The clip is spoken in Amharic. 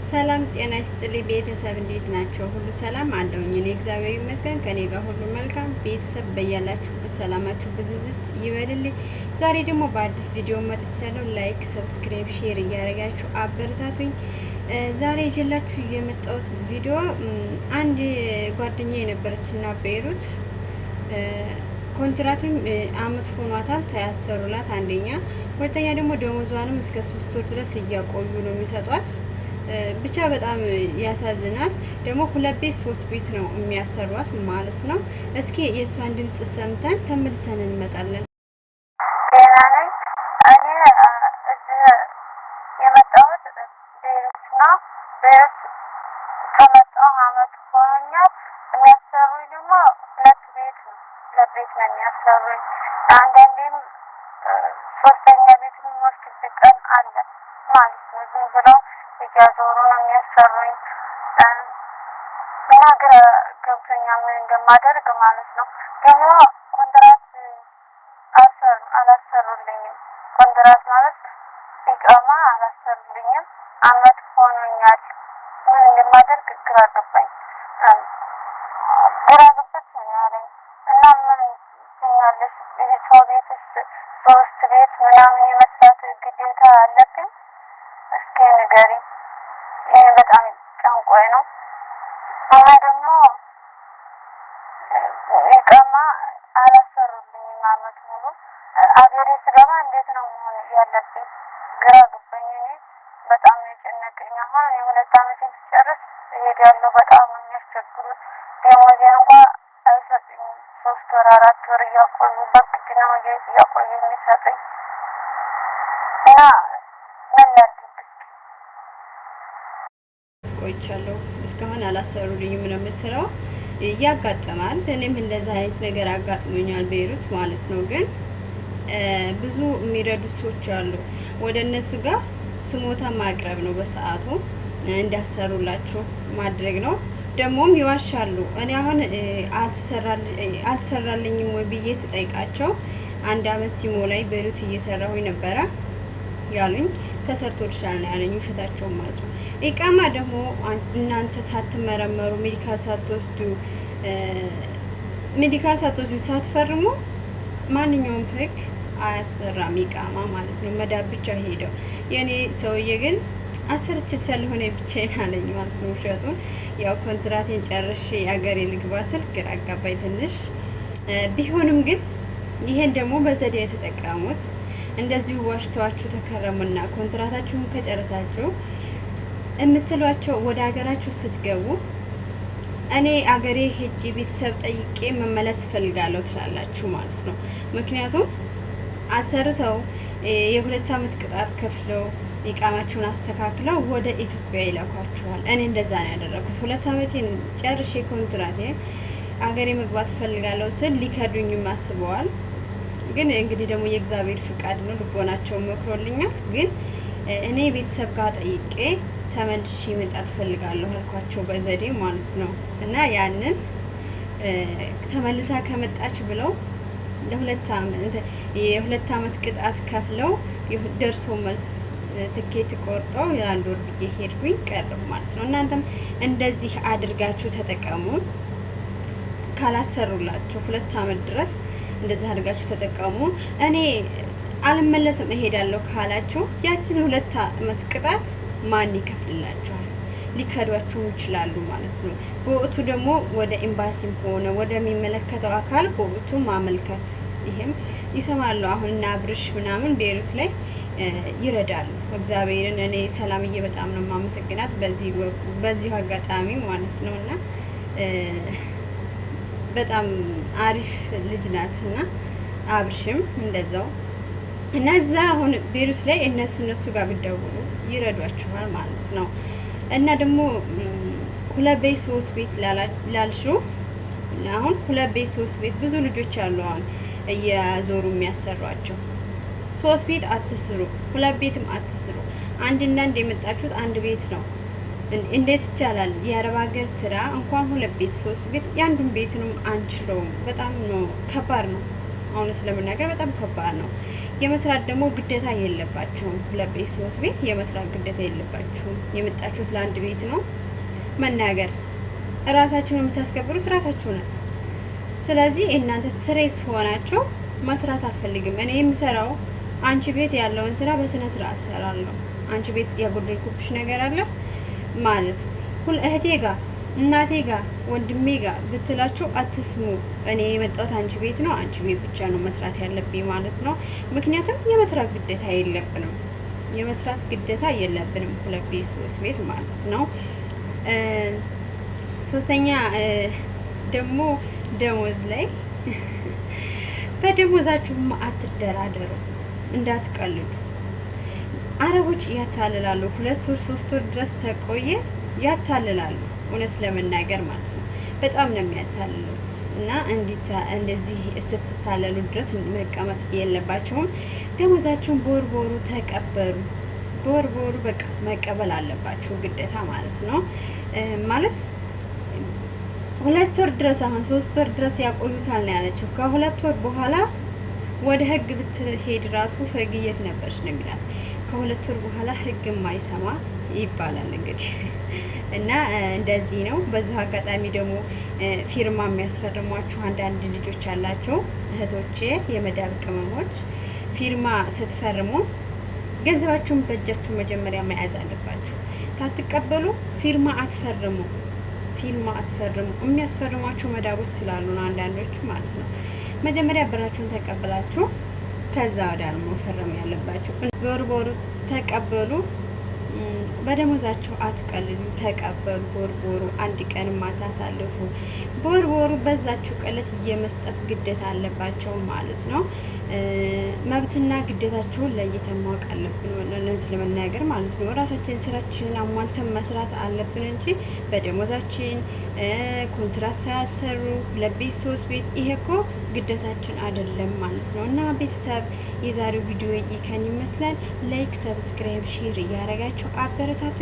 ሰላም ጤና ይስጥልኝ ቤተሰብ እንዴት ናቸው? ሁሉ ሰላም አለውኝ። እኔ እግዚአብሔር ይመስገን ከኔ ጋር ሁሉ መልካም። ቤተሰብ በያላችሁበት ሰላማችሁ ብዝዝት ይበልልኝ። ዛሬ ደግሞ በአዲስ ቪዲዮ መጥቻለሁ። ላይክ፣ ሰብስክራይብ፣ ሼር እያደረጋችሁ አበረታቱኝ። ዛሬ ይዤላችሁ የመጣሁት ቪዲዮ አንድ ጓደኛ የነበረችና ቤይሩት ኮንትራትም አመት ሆኗታል ታያሰሩላት። አንደኛ፣ ሁለተኛ ደግሞ ደሞዟንም እስከ 3 ወር ድረስ እያቆዩ ነው የሚሰጧት። ብቻ በጣም ያሳዝናል። ደግሞ 2 ቤት 3 ቤት ነው የሚያሰሯት ማለት ነው። እስኪ የእሷን ድምጽ ሰምተን ተመልሰን እንመጣለን። ጤና ነኝ። እኔ እዚህ የመጣሁት ቤይሩት ነው። ቤይሩት ከመጣሁ አመት ሆኖኛል። የሚያሰሩኝ ደግሞ 2 ቤት ነው። 2 ቤት ነው የሚያሰሩኝ። አንዳንዴም 3ኛ ቤት የሚወስድብኝ ቀን አለ ማለት ነው። ዝም ብለው እያዞሩ ነው የሚያሰሩኝ እና ግራ ገብቶኛል ምን እንደማደርግ ማለት ነው። ደግሞ ኮንትራት አላሰሩልኝም። ኮንትራት ማለት ኢቃማ አላሰሩልኝም። አመት ሆኖኛል። ምን እንደማደርግ ግራ ገባኝ። ግራ ገብቶኝ ነው ያለኝ እና ምን ትኛለሽ? ሰው ቤትስ 3 ቤት ምናምን የመስራት ግዴታ አለብኝ? እስኪ ንገሪኝ። ይሄ በጣም ጨንቆኝ ነው እና ደግሞ ኢቃማ አላሰሩልኝም አመት ሙሉ። አገሬ ስገባ እንዴት ነው መሆን ያለብኝ? ግራ ገባኝ። እኔ በጣም የጨነቀኝ አሁን የ2 አመቴን ስጨርስ እሄዳለሁ። በጣም ነው የሚያስቸግሩት። ደሞዜን እንኳን አይሰጡኝም። 3 ወር 4 ወር እያቆዩ በግድ ነው እያቆዩ የሚሰጡኝ እና ምን ላድርግ? ቆይቻለሁ እስካሁን አላሰሩልኝም ነው የምትለው። ያጋጥማል። እኔም እንደዛ አይነት ነገር አጋጥሞኛል ቤይሩት ማለት ነው። ግን ብዙ የሚረዱ ሰዎች አሉ። ወደ እነሱ ጋር ስሞታ ማቅረብ ነው፣ በሰዓቱ እንዲያሰሩላችሁ ማድረግ ነው። ደግሞም ይዋሻሉ። እኔ አሁን አልተሰራልኝም ወይ ብዬ ስጠይቃቸው 1 አመት ሲሞላኝ ቤይሩት እየሰራሁኝ ነበረ ያሉኝ። ተሰርቶልሻል ነው ያለኝ። ውሸታቸው ማለት ነው። ኢቃማ ደግሞ እናንተ ሳትመረመሩ ሜዲካል ሳትወስዱ ሳትፈርሙ ማንኛውም ህግ አያሰራም ኢቃማ ማለት ነው። መዳብ ብቻ ሄደው የኔ ሰውዬ ግን አሰርችልሻለሁ ሆነ ብቻዬን አለኝ ማለት ነው። ውሸቱን ያው ኮንትራቴን ጨርሼ አገሬ ልግባ ስል ግራ አጋባኝ ትንሽ ቢሆንም ግን ይሄን ደግሞ በዘዴ የተጠቀሙት እንደዚሁ ዋሽተዋችሁ ተከረሙና ኮንትራታችሁን ከጨረሳችሁ የምትሏቸው ወደ ሀገራችሁ ስትገቡ እኔ አገሬ ሄጄ ቤተሰብ ጠይቄ መመለስ እፈልጋለሁ ትላላችሁ ማለት ነው። ምክንያቱም አሰርተው የ2 አመት ቅጣት ከፍለው ኢቃማችሁን አስተካክለው ወደ ኢትዮጵያ ይላኳችኋል። እኔ እንደዛ ነው ያደረኩት። 2 አመቴን ጨርሼ ኮንትራቴ አገሬ መግባት እፈልጋለሁ ስል ሊከዱኝም አስበዋል። ግን እንግዲህ ደግሞ የእግዚአብሔር ፍቃድ ነው። ልቦናቸው መክሮልኛል። ግን እኔ ቤተሰብ ጋር ጠይቄ ተመልሼ መምጣት እፈልጋለሁ አልኳቸው በዘዴ ማለት ነው። እና ያንን ተመልሳ ከመጣች ብለው የ2 አመት ቅጣት ከፍለው ደርሶ መልስ ትኬት ቆርጠው የ1 ወር ብዬ ሄድኩኝ ቀረሁ ማለት ነው። እናንተም እንደዚህ አድርጋችሁ ተጠቀሙ። ካላሰሩላችሁ 2 አመት ድረስ እንደዛ አድርጋችሁ ተጠቀሙ። እኔ አልመለስም እሄዳለሁ ካላችሁ ያችን 2 አመት ቅጣት ማን ይከፍልላችኋል? ሊከዷችሁ ይችላሉ ማለት ነው። በወቅቱ ደግሞ ወደ ኤምባሲም ሆነ ወደሚመለከተው አካል በወቅቱ ማመልከት፣ ይሄም ይሰማሉ። አሁን እና አብርሽ ምናምን ቤይሩት ላይ ይረዳሉ። እግዚአብሔርን እኔ ሰላምዬ በጣም ነው የማመሰግናት በዚሁ አጋጣሚ ማለት ነውና በጣም አሪፍ ልጅ ናት። እና አብርሽም እንደዛው እና እዛ አሁን ቤይሩት ላይ እነሱ ጋር ቢደውሉ ይረዷችኋል ማለት ነው። እና ደግሞ 2 ቤት 3 ቤት ላልሽው አሁን 2 ቤት 3 ቤት ብዙ ልጆች አሉ አሁን እያዞሩ የሚያሰሯቸው። 3 ቤት አትስሩ፣ 2 ቤትም አትስሩ። አንድና የመጣችሁት 1 ቤት ነው። እንዴት ይቻላል? የአረብ ሀገር ስራ እንኳን 2 ቤት 3 ቤት የአንዱን ቤትንም አንችለውም። በጣም ነው ከባድ ነው። አሁን ስለምናገር በጣም ከባድ ነው። የመስራት ደግሞ ግዴታ የለባችሁም። 2 ቤት 3 ቤት የመስራት ግዴታ የለባችሁም። የመጣችሁት ለአንድ ቤት ነው። መናገር ራሳችሁን የምታስከብሩት ራሳችሁ ነው። ስለዚህ እናንተ ስሬስ ሆናችሁ መስራት አልፈልግም። እኔ የምሰራው አንቺ ቤት ያለውን ስራ በስነ ስርዓት እሰራለሁ። አንቺ ቤት ያጎደልኩብሽ ነገር አለ ማለት እህቴ ጋር እናቴ ጋር ወንድሜ ጋር ብትላችሁ አትስሙ። እኔ የመጣሁት አንቺ ቤት ነው፣ አንቺ ቤት ብቻ ነው መስራት ያለብኝ ማለት ነው። ምክንያቱም የመስራት ግዴታ የለብንም፣ የመስራት ግዴታ የለብንም። 2 ቤት 3 ቤት ማለት ነው። ሶስተኛ ደግሞ ደሞዝ ላይ በደሞዛችሁም አትደራደሩ፣ እንዳትቀልዱ። አረቦች ያታልላሉ። 2 ወር 3 ወር ድረስ ተቆየ ያታልላሉ። እውነት ለመናገር ማለት ነው በጣም ነው የሚያታልሉት። እና እንደዚህ ስትታለሉ ድረስ መቀመጥ የለባቸውም። ደሞዛችሁን በወር ተቀበሉ። በወር በቃ መቀበል አለባችሁ ግዴታ ማለት ነው። ማለት 2 ወር ድረስ አሁን 3 ወር ድረስ ያቆዩታል ነው ያለችው። ከ2 ወር በኋላ ወደ ህግ ብትሄድ ራሱ ፈግየት ነበርሽ ነው የሚላት። ከ2 ወር በኋላ ህግ የማይሰማ ይባላል እንግዲህ እና እንደዚህ ነው። በዚሁ አጋጣሚ ደግሞ ፊርማ የሚያስፈርሟችሁ አንዳንድ ልጆች አላቸው እህቶቼ፣ የመዳብ ቅመሞች፣ ፊርማ ስትፈርሙ ገንዘባችሁን በእጃችሁ መጀመሪያ መያዝ አለባችሁ። ታትቀበሉ ፊርማ አትፈርሙ። የሚያስፈርሟችሁ መዳቦች ስላሉ ነው አንዳንዶቹ ማለት ነው። መጀመሪያ ብራችሁን ተቀበላችሁ ከዛ ወዲያ ነው መፈረም ያለባችሁ። በወር ተቀበሉ። በደሞዛችሁ አትቀልሉ፣ ተቀበሉ። በወር አንድ ቀን ማታሳልፉ። በወር በዛችሁ ቀለት የመስጠት ግዴታ አለባቸው ማለት ነው። መብትና ግዴታችሁን ለይተን ማወቅ አለብን፣ እውነት ለመናገር ማለት ነው። ራሳችን ስራችንን አሟልተን መስራት አለብን እንጂ በደሞዛችን ኮንትራት ሳያሰሩ 2 ቤት 3 ቤት ይሄ እኮ ግዴታችን አይደለም ማለት ነው። እና ቤተሰብ የዛሬው ቪዲዮ ይከን ይመስላል። ላይክ፣ ሰብስክራይብ፣ ሼር እያረጋችሁ አበረታቱ።